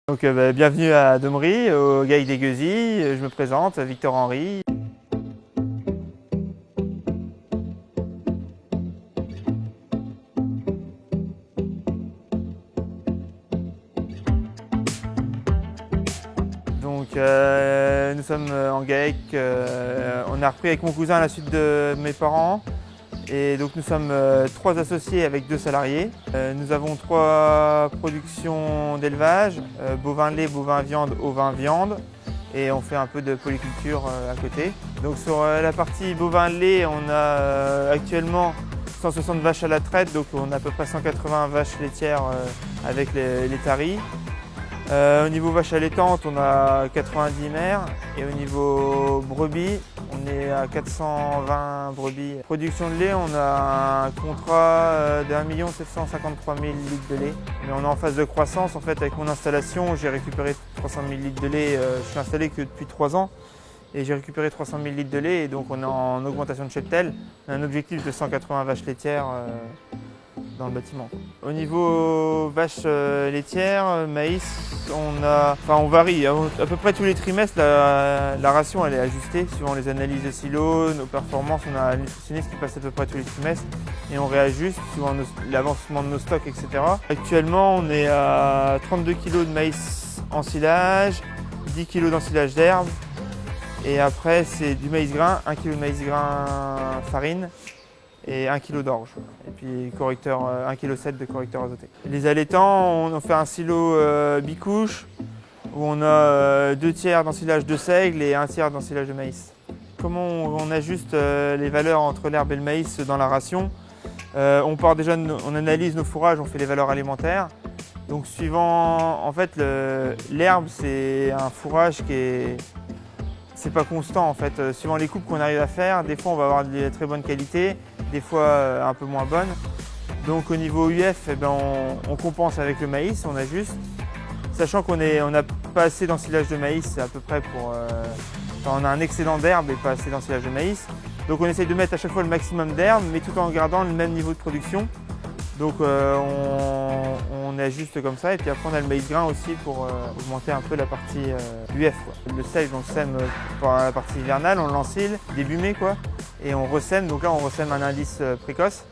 Donc bienvenue à Domery, au GAEC des Gueusies. Je me présente, Victor Henry. Donc nous sommes en GAEC, on a repris avec mon cousin à la suite de mes parents. Et donc nous sommes 3 associés avec 2 salariés. Nous avons 3 productions d'élevage, bovin lait, bovin viande, ovin viande. Et on fait un peu de polyculture à côté. Donc sur la partie bovin lait, on a actuellement 160 vaches à la traite, donc on a à peu près 180 vaches laitières avec les taris. Au niveau vache allaitantes, on a 90 mères et au niveau brebis, on est à 420 brebis. Production de lait, on a un contrat de 1 753 000 litres de lait. Mais on est en phase de croissance. En fait, avec mon installation, j'ai récupéré 300 000 litres de lait. Je suis installé que depuis 3 ans et j'ai récupéré 300 000 litres de lait. Et donc on est en augmentation de cheptel. On a un objectif de 180 vaches laitières dans le bâtiment. Au niveau vaches laitières, maïs, on varie. À peu près tous les trimestres, la ration elle est ajustée suivant les analyses de silos, nos performances. On a un nutritionniste qui passe à peu près tous les trimestres et on réajuste suivant l'avancement de nos stocks, etc. Actuellement, on est à 32 kg de maïs en silage, 10 kg d'ensilage d'herbe et après c'est du maïs grain, 1 kg de maïs grain farine et 1 kg d'orge. Et puis 1,7 kg de correcteur azoté. Les allaitants, on fait un silo bicouche où on a 2 tiers d'ensilage de seigle et 1 tiers d'ensilage de maïs. Comment on ajuste les valeurs entre l'herbe et le maïs dans la ration? On analyse nos fourrages, on fait les valeurs alimentaires. Donc suivant, en fait, l'herbe c'est un fourrage c'est pas constant en fait. Suivant les coupes qu'on arrive à faire, des fois on va avoir de très bonnes qualités, des fois un peu moins bonnes. Donc au niveau UF, on compense avec le maïs, on ajuste. Sachant qu'on n'a pas assez d'ensilage de maïs, à peu près on a un excédent d'herbe et pas assez d'ensilage de maïs. Donc on essaye de mettre à chaque fois le maximum d'herbe, mais tout en gardant le même niveau de production. Donc on ajuste comme ça et puis après on a le maïs grain aussi pour augmenter un peu la partie UF. Le seigle on le sème pour la partie hivernale, on l'encile début mai et on ressème. Donc là on ressème un indice précoce,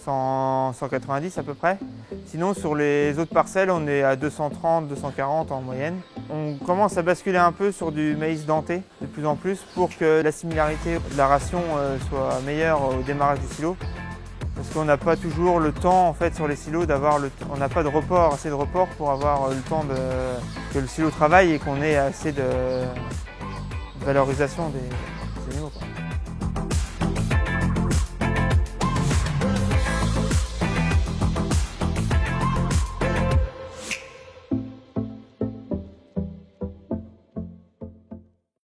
190 à peu près. Sinon sur les autres parcelles on est à 230, 240 en moyenne. On commence à basculer un peu sur du maïs denté de plus en plus pour que la similarité de la ration soit meilleure au démarrage du silo. Parce qu'on n'a pas toujours le temps en fait sur les silos on n'a pas assez de report pour avoir le temps que le silo travaille et qu'on ait assez de valorisation des animaux.